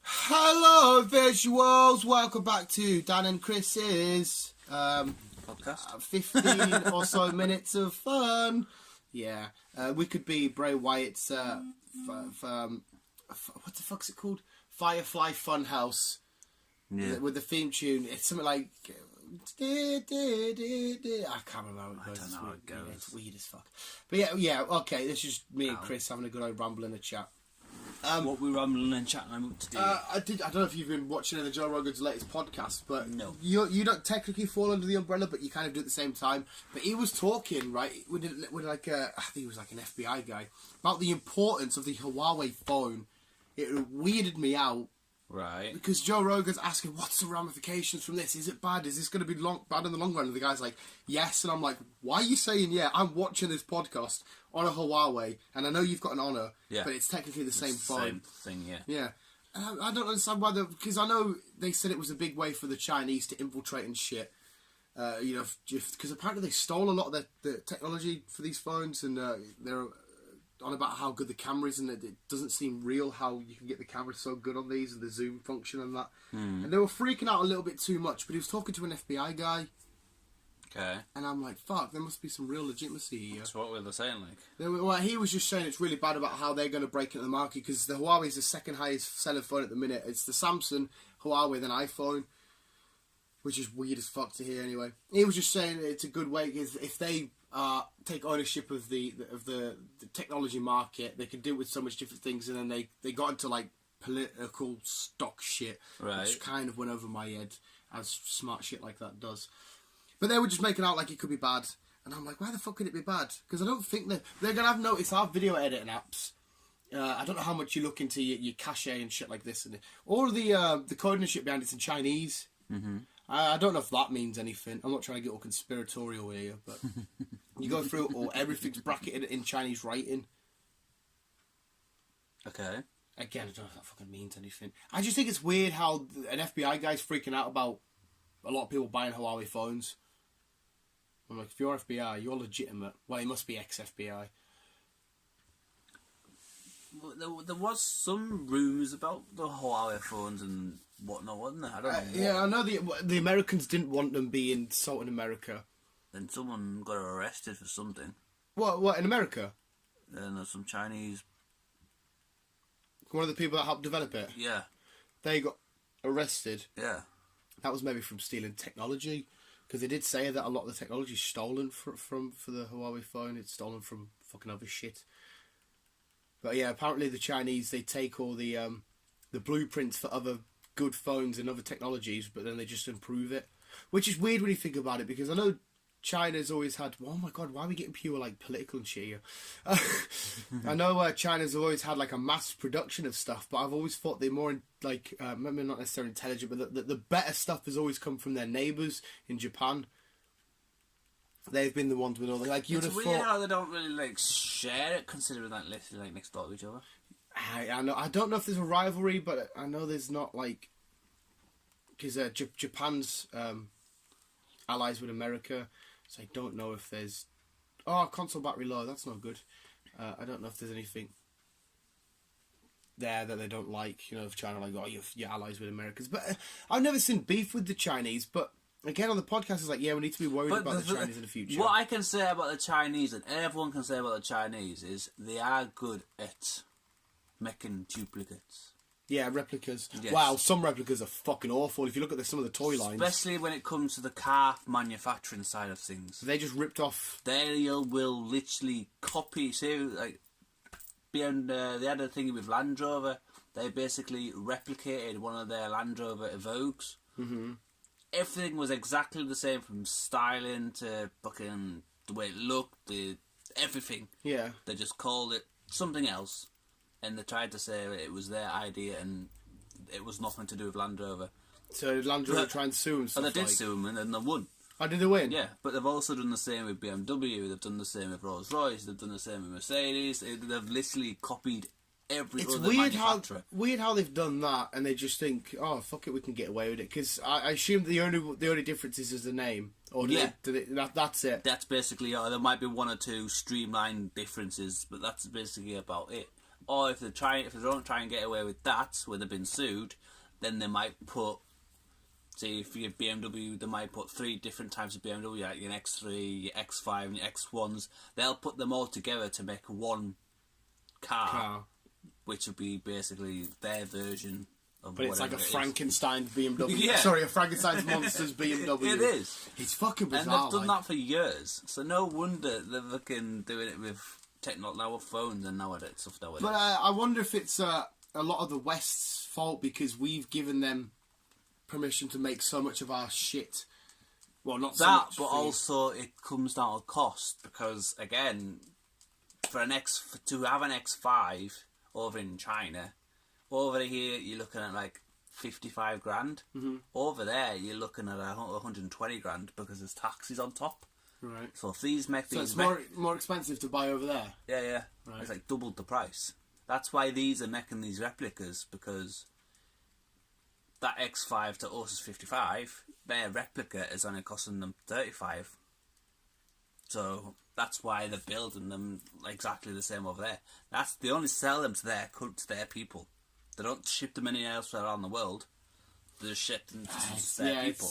Hello, visuals. Welcome back to Dan and Chris's podcast. 15 or so minutes of fun. Yeah, we could be Bray Wyatt's. What the fuck's it called? Firefly Funhouse. Yeah. With the theme tune, it's something like. I can't remember how it goes. I don't know how it goes. Yeah, it's weird as fuck. But yeah. Okay, this is me and Chris having a good old ramble in the chat. What we're rambling and chatting about today. I don't know if you've been watching any of the Joe Rogan's latest podcast, but No. you don't technically fall under the umbrella, but you kind of do at the same time. But he was talking, right, with like I think he was like an FBI guy, about the importance of the Huawei phone. It weirded me out. Right. Because Joe Rogan's asking, what's the ramifications from this? Is it bad? Is this going to be bad in the long run? And the guy's like, yes. And I'm like, why are you saying yeah? I'm watching this podcast on a Huawei, and I know you've got an Honor, but it's technically the same phone. Same thing, yeah. Yeah. And I don't understand why because I know they said it was a big way for the Chinese to infiltrate and shit. Because apparently they stole a lot of the technology for these phones, and they're on about how good the camera is, and it doesn't seem real how you can get the camera so good on these and the zoom function and that. And they were freaking out a little bit too much, but he was talking to an FBI guy. Okay. And I'm like, fuck, there must be some real legitimacy here. That's what we were saying, like. Well, he was just saying it's really bad about how they're going to break into the market, because the Huawei is the second highest selling phone at the minute. It's the Samsung, Huawei, then iPhone, which is weird as fuck to hear anyway. He was just saying it's a good way, because if they take ownership of the technology market, they can do it with so much different things, and then they got into like political stock shit, which kind of went over my head, as smart shit like that does. But they were just making out like it could be bad, and I'm like, why the fuck could it be bad? Because I don't think they're gonna have noticed our video editing apps. I don't know how much you look into your cache and shit like this, and all the coding and shit behind it's in Chinese. Mm-hmm. I don't know if that means anything. I'm not trying to get all conspiratorial here, but you go through or everything's bracketed in Chinese writing. Okay. Again, I don't know if that fucking means anything. I just think it's weird how an FBI guy's freaking out about a lot of people buying Huawei phones. I'm like, if you're FBI, you're legitimate. Well, he must be ex-FBI. There was some rumours about the Huawei phones and whatnot, wasn't there? I don't know. Yeah, I know the Americans didn't want them being sold in America. Then someone got arrested for something. What in America? And there's some Chinese. One of the people that helped develop it? Yeah. They got arrested. Yeah. That was maybe from stealing technology. Because they did say that a lot of the technology is stolen for the Huawei phone. It's stolen from fucking other shit. But yeah, apparently the Chinese, they take all the blueprints for other good phones and other technologies, but then they just improve it. Which is weird when you think about it, because I know China's always had... Oh my god, why are we getting pure like political and shit here? I know China's always had like a mass production of stuff, but I've always thought they're more like maybe not necessarily intelligent, but the better stuff has always come from their neighbours in Japan. They've been the ones with all the like. It's weird how they don't really like share it, considering that literally like next door to each other. I know. I don't know if there's a rivalry, but I know there's not like because Japan's allies with America. So I don't know if there's... Oh, console battery low. That's not good. I don't know if there's anything there that they don't like. You know, if China like, oh, you're allies with Americans. But I've never seen beef with the Chinese. But again, on the podcast, it's like, yeah, we need to be worried about the Chinese in the future. What I can say about the Chinese, and everyone can say about the Chinese, is they are good at making duplicates. Yeah, replicas. Yes. Wow, some replicas are fucking awful. If you look at some of the toy lines. Especially when it comes to the car manufacturing side of things. They just ripped off... They will literally copy... Say, like, they had a thing with Land Rover. They basically replicated one of their Land Rover Evoques. Mm-hmm. Everything was exactly the same, from styling to fucking the way it looked, everything. Yeah. They just called it something else. And they tried to say it was their idea and it was nothing to do with Land Rover. So Land Rover tried and sue and stuff. And they did sue them and then they won. Oh, did they win? Yeah, but they've also done the same with BMW, they've done the same with Rolls-Royce, they've done the same with Mercedes. They've literally copied every It's other manufacturer. weird how they've done that, and they just think, oh fuck it, we can get away with it. Because I assume the only difference is the name, or that's it. That's basically, there might be one or two streamlined differences, but that's basically about it. Or if they don't try and get away with that, where they've been sued, then they might put, say, if you're BMW, they might put 3 different types of BMW, like your X3, your X5, and your X1s. They'll put them all together to make one car. Which would be basically their version of But it's like a it is. Frankenstein BMW. Yeah. Sorry, a Frankenstein's Monsters BMW. It is. It's fucking bizarre. And they've done that for years. So no wonder they're fucking doing it with now phones and stuff nowadays. But I wonder if it's a lot of the West's fault because we've given them permission to make so much of our shit. Well, not so that, much but free. also it comes down to cost because again, to have an X5 over in China, over here you're looking at like 55 grand. Mm-hmm. Over there you're looking at 120 grand because there's taxes on top. Right. So if these make So these it's more expensive to buy over there. Yeah. Right. It's like doubled the price. That's why these are making these replicas, because that X5 to us is 55. Their replica is only costing them 35. So that's why they're building them exactly the same over there. They only sell them to their people. They don't ship them anywhere else around the world. They just ship them to their people.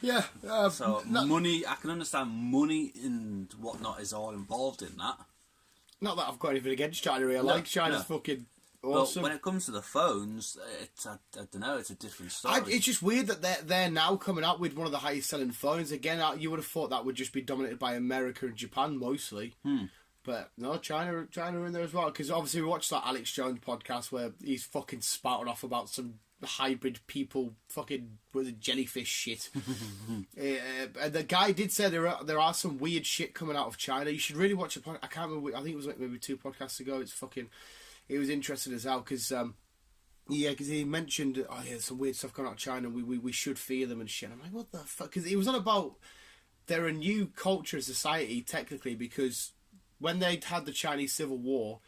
Yeah. So money, I can understand money and whatnot is all involved in that. Not that I've got anything against China. I like China's fucking awesome. But when it comes to the phones, I don't know, it's a different story. It's just weird that they're now coming out with one of the highest selling phones. Again, you would have thought that would just be dominated by America and Japan mostly. But no, China are in there as well. Because obviously we watched that Alex Jones podcast where he's fucking spouting off about some hybrid people fucking with a jellyfish shit. And the guy did say there are some weird shit coming out of China. You should really watch a podcast. I can't remember. I think it was like maybe 2 podcasts ago. It was interesting as hell because because he mentioned some weird stuff coming out of China. We should fear them and shit. I'm like, what the fuck? Because it was on about they're a new culture society technically, because when they had the Chinese Civil War,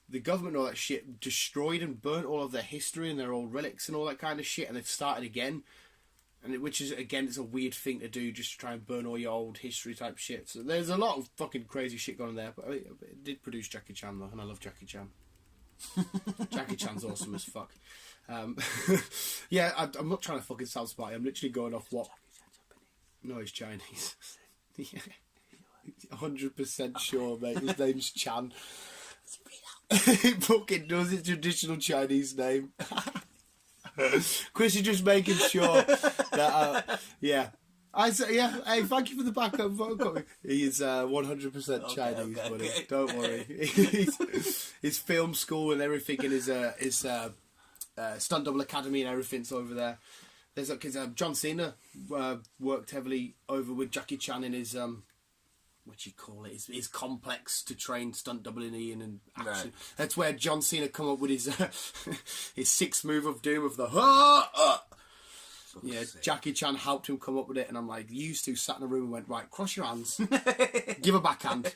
the government and all that shit destroyed and burnt all of their history and their old relics and all that kind of shit, and they've started again. Which is, again, it's a weird thing to do, just to try and burn all your old history type shit. So there's a lot of fucking crazy shit going on there. But it did produce Jackie Chan, though, and I love Jackie Chan. Jackie Chan's awesome as fuck. I'm not trying to fucking sound smart. I'm literally going off what... No, he's Chinese. 100% sure, mate. His name's Chan. He fucking does his traditional Chinese name. Chris is just making sure that, I say, hey, thank you for the backup. He is 100% Chinese, buddy. Okay. Don't worry. His film school and everything, and his stunt double academy and everything's over there. There's because John Cena worked heavily over with Jackie Chan in his what do you call it? His complex to train stunt doubling in and action. Right. That's where John Cena come up with his his 6th move of doom of the Jackie Chan helped him come up with it, and I'm like, you two sat in a room and went, right, cross your hands, give a backhand.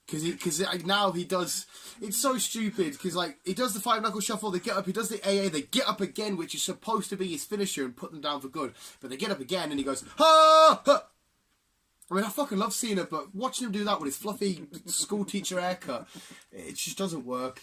Because now he does, it's so stupid, because like, he does the 5-knuckle shuffle, they get up, he does the AA, they get up again, which is supposed to be his finisher and put them down for good, but they get up again and he goes, I mean, I fucking love Cena, but watching him do that with his fluffy school teacher haircut, it just doesn't work.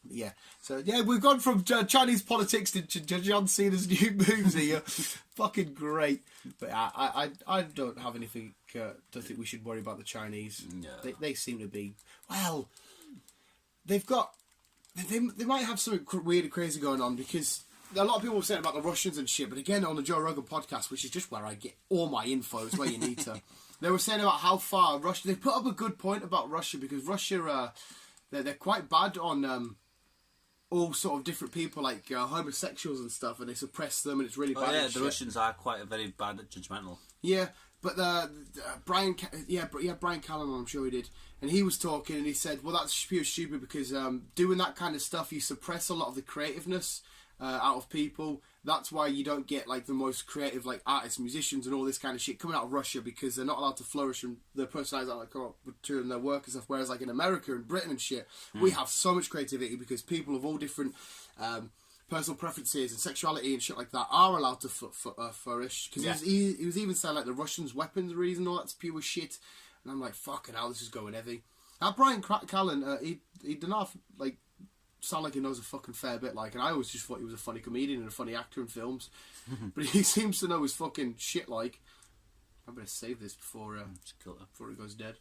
Yeah. So, we've gone from Chinese politics to John Cena's new moves here. Fucking great. But I don't have anything, don't think we should worry about the Chinese. No. They seem to be, well, they've got, they might have something weird and crazy going on, because a lot of people were saying about the Russians and shit, but again, on the Joe Rogan podcast, which is just where I get all my info, is where you need to. They were saying about how far Russia... They put up a good point about Russia, because Russia, they're quite bad on all sort of different people, like homosexuals and stuff, and they suppress them, and it's really bad. Yeah, the Russians are quite very bad at judgmental. Yeah, but Brian Callen, I'm sure he did, and he was talking, and he said, well, that's pure stupid, because doing that kind of stuff, you suppress a lot of the creativeness out of people. That's why you don't get like the most creative like artists, musicians, and all this kind of shit coming out of Russia, because they're not allowed to flourish and their personalities aren't like come up to their work and stuff. Whereas like in America and Britain and shit, we have so much creativity because people of all different personal preferences and sexuality and shit like that are allowed to flourish. Because he was even saying like the Russians' weapons reason, all that's pure shit. And I'm like, fucking hell, this is going heavy. Brian Callen, he did not like sound like he knows a fucking fair bit, like, and I always just thought he was a funny comedian and a funny actor in films, but he seems to know his fucking shit. Like, I better save this before it goes dead.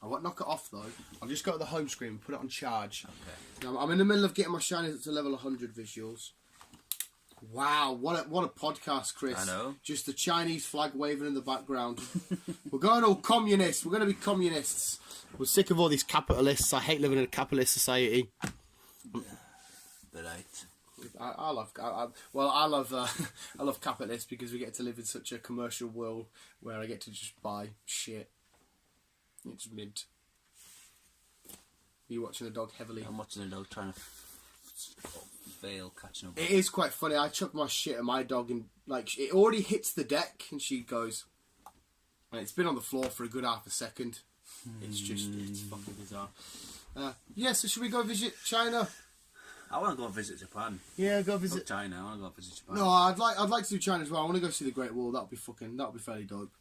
I won't knock it off though. I'll just go to the home screen and put it on charge. Okay. Now, I'm in the middle of getting my shinies up to level 100 visuals. Wow, what a podcast, Chris. I know. Just the Chinese flag waving in the background. We're going all communist. We're going to be communists. We're sick of all these capitalists. I hate living in a capitalist society. But I love capitalists because we get to live in such a commercial world where I get to just buy shit. It's mint. Are you watching the dog heavily? I'm watching the dog trying to fail catching up. It is quite funny. I chuck my shit at my dog and like it already hits the deck and she goes, and it's been on the floor for a good half a second. It's fucking bizarre. So should we go visit China? I want to go visit Japan. Yeah, go visit. Not China. I want to go visit Japan. No, I'd like to do China as well. I want to go see the Great Wall. That'll be fairly dope.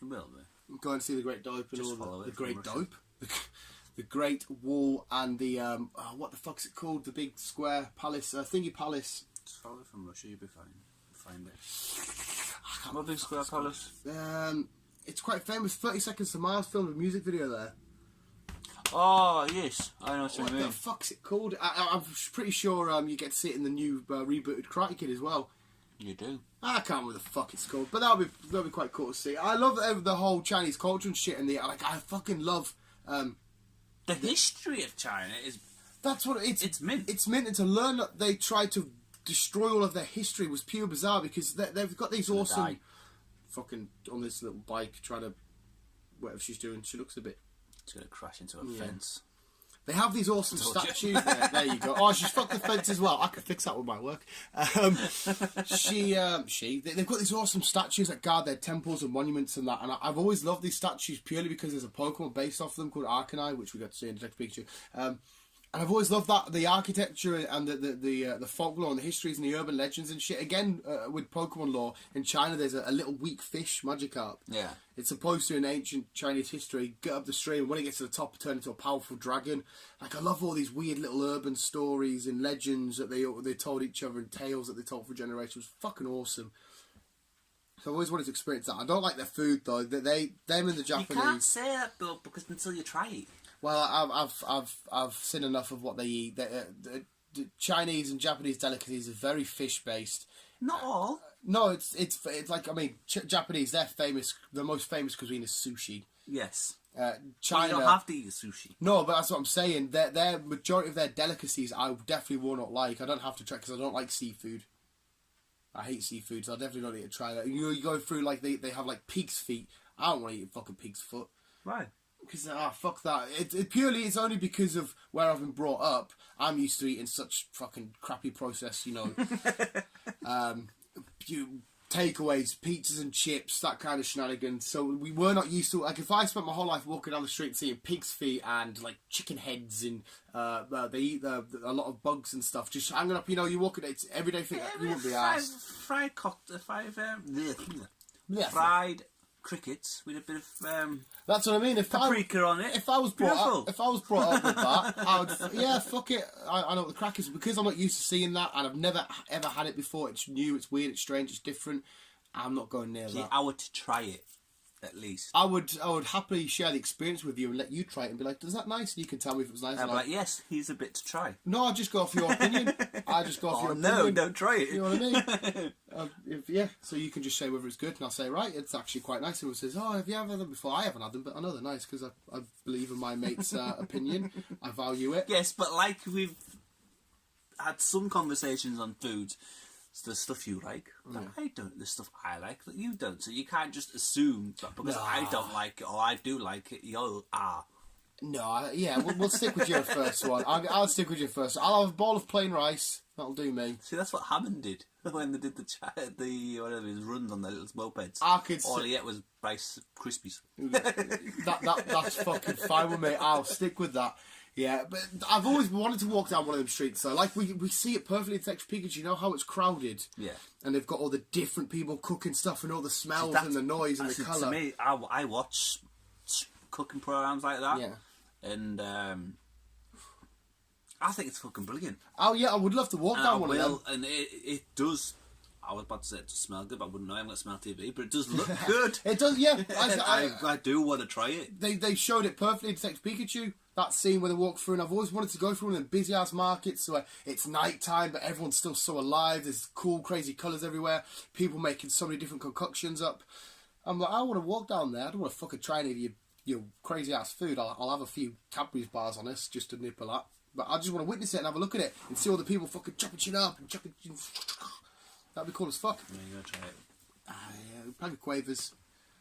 It will be. Go and see the Great Dope and Just all the Great Dope. The Great Wall and the what the fuck's it called? The big square palace, thingy palace. Just follow it from Russia, you'll be fine. Find it. What big square palace? It's quite famous. 30 Seconds to Mars filmed a music video there. Oh yes, I know what you mean. What the fuck's it called? I'm pretty sure you get to see it in the new rebooted Karate Kid as well. You do. I can't remember what the fuck it's called, but that'll be quite cool to see. I love the whole Chinese culture and shit, and I fucking love. The history of China is... That's what it's mint. It's mint, and to learn that they tried to destroy all of their history was pure bizarre because they've got these awesome... Fucking on this little bike trying to... Whatever she's doing, she looks a bit... She's going to crash into a fence. They have these awesome statues. There you go. Oh, she's fucked the fence as well. I could fix that with my work. They've got these awesome statues that guard their temples and monuments and that. And I've always loved these statues purely because there's a Pokemon based off them called Arcanine, which we got to see in the next picture. And I've always loved that the architecture and the folklore and the histories and the urban legends and shit. Again, with Pokemon lore in China, there's a little weak fish, Magikarp. Yeah, it's supposed to in ancient Chinese history get up the stream. When it gets to the top, turn into a powerful dragon. Like I love all these weird little urban stories and legends that they told each other and tales that they told for generations. It was fucking awesome. So I've always wanted to experience that. I don't like their food though. Them and the Japanese. You can't say that though because until you try it. Well, I've seen enough of what they eat. The Chinese and Japanese delicacies are very fish based. Not all. No, it's like Japanese. They're famous. The most famous cuisine is sushi. Yes. China. You don't have to eat sushi. No, but that's what I'm saying. Their majority of their delicacies I definitely will not like. I don't have to try because I don't like seafood. I hate seafood, so I definitely don't need to try that. You go through like they have like pig's feet. I don't want to eat a fucking pig's foot. Right. Because fuck that. It's only because of where I've been brought up. I'm used to eating such fucking crappy processed, takeaways, pizzas and chips, that kind of shenanigans. So we were not used to. Like if I spent my whole life walking down the street seeing pig's feet and like chicken heads and they eat a lot of bugs and stuff, just hanging up. You walk at it's everyday thing. You wouldn't be asked. Fried crickets with a bit of that's what I mean. Paprika on it. If I was brought up with that, I would. Fuck it. I know what the crack is because I'm not used to seeing that, and I've never ever had it before. It's new. It's weird. It's strange. It's different. I'm not going near that. I would try it. At least I would happily share the experience with you and let you try it and be like, "Is that nice?" And you can tell me if it was nice. I'd be like, "Yes, here's a bit to try." No, I'll just go off your opinion. No, don't try it. You know what I mean? So you can just say whether it's good, and I'll say, "Right, it's actually quite nice." And it says, "Oh, have you ever had them before?" I haven't had them, but I know they're nice because I believe in my mate's opinion. I value it. Yes, but like we've had some conversations on food. The stuff you like that I don't, the stuff I like that you don't. So you can't just assume that because I don't like it or I do like it, you are. No, yeah, we'll stick with your first one. I'll stick with your first one. I'll have a bowl of plain rice. That'll do me. See, that's what Hammond did when they did the whatever his runs on the little mopeds. All he ate was Rice Krispies. That's fucking fine with me. I'll stick with that. Yeah, but I've always wanted to walk down one of them streets. So, like, we see it perfectly in Text Pikachu. You know how it's crowded? Yeah. And they've got all the different people cooking stuff and all the smells and the noise and the colour. To me, I watch cooking programs like that. Yeah. And I think it's fucking brilliant. Oh, yeah, I would love to walk down one of them. And it does... I was about to say it does smell good, but I wouldn't know. I'm going to smell TV, but it does look good. It does, yeah. I do want to try it. They showed it perfectly in Text Pikachu. That scene where they walk through, and I've always wanted to go through one of them busy-ass markets where it's night time, but everyone's still so alive. There's cool, crazy colours everywhere. People making so many different concoctions up. I'm like, I want to walk down there. I don't want to fucking try any of your crazy-ass food. I'll have a few Cadbury's bars on this just to nibble at. But I just want to witness it and have a look at it and see all the people fucking chopping shit up and chucking... That'd be cool as fuck. Yeah, you gotta try it. Yeah, pack of quavers.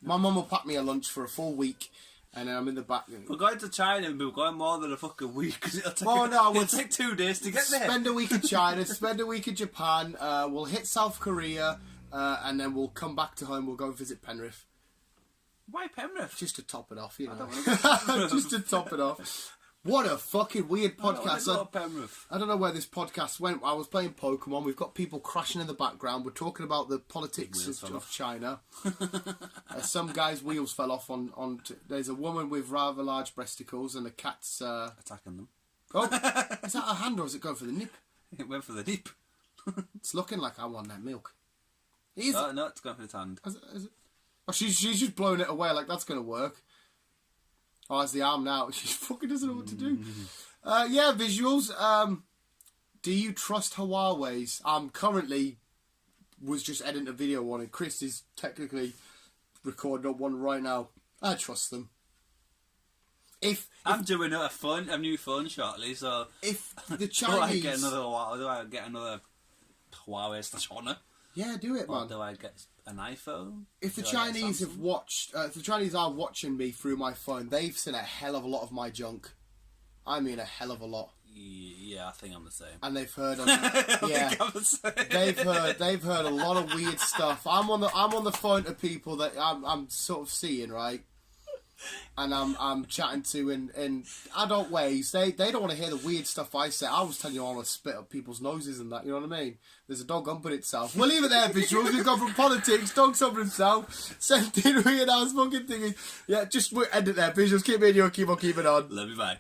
My mum will pack me a lunch for a full week. And then I'm in the back. We're going to China and we're going more than a fucking week because it'll take 2 days to get there. Spend a week in China, spend a week in Japan, we'll hit South Korea, and then we'll come back to home, we'll go visit Penrith. Why Penrith? Just to top it off, you know. Just to top it off. What a fucking weird podcast. I don't know where this podcast went. I was playing Pokemon. We've got people crashing in the background. We're talking about the politics of China. Some guy's wheels fell off on there's a woman with rather large breasticles and a cat's... attacking them. Oh, is that a hand or is it going for the nip? It went for the nip. It's looking like I want that milk. No, it's going for the hand. Is it? Oh, she's just blowing it away like that's going to work. Oh, it's the arm now. She fucking doesn't know what to do. Yeah, visuals. Do you trust Huawei's? Currently was just editing a video on it. Chris is technically recording up one right now. I trust them. If I'm doing a new phone shortly, so if the Chinese do I get another Huawei / Honor? Yeah, do it, man. Or do I get an iPhone? If the Chinese have watched, if the Chinese are watching me through my phone, they've seen a hell of a lot of my junk. I mean, a hell of a lot. Yeah, I think I'm the same. And they've heard, they've heard a lot of weird stuff. I'm on the phone to people that I'm sort of seeing, right? And I'm chatting to in adult ways. They don't want to hear the weird stuff I say. I was telling you I want to spit up people's noses and that. You know what I mean? There's a dog humping itself. We'll leave it there, visuals. We've gone from politics, dogs humping himself, sent in weird ass fucking things. Yeah, just we'll end it there, visuals. Keep it in your keep on keeping on. Love you, bye.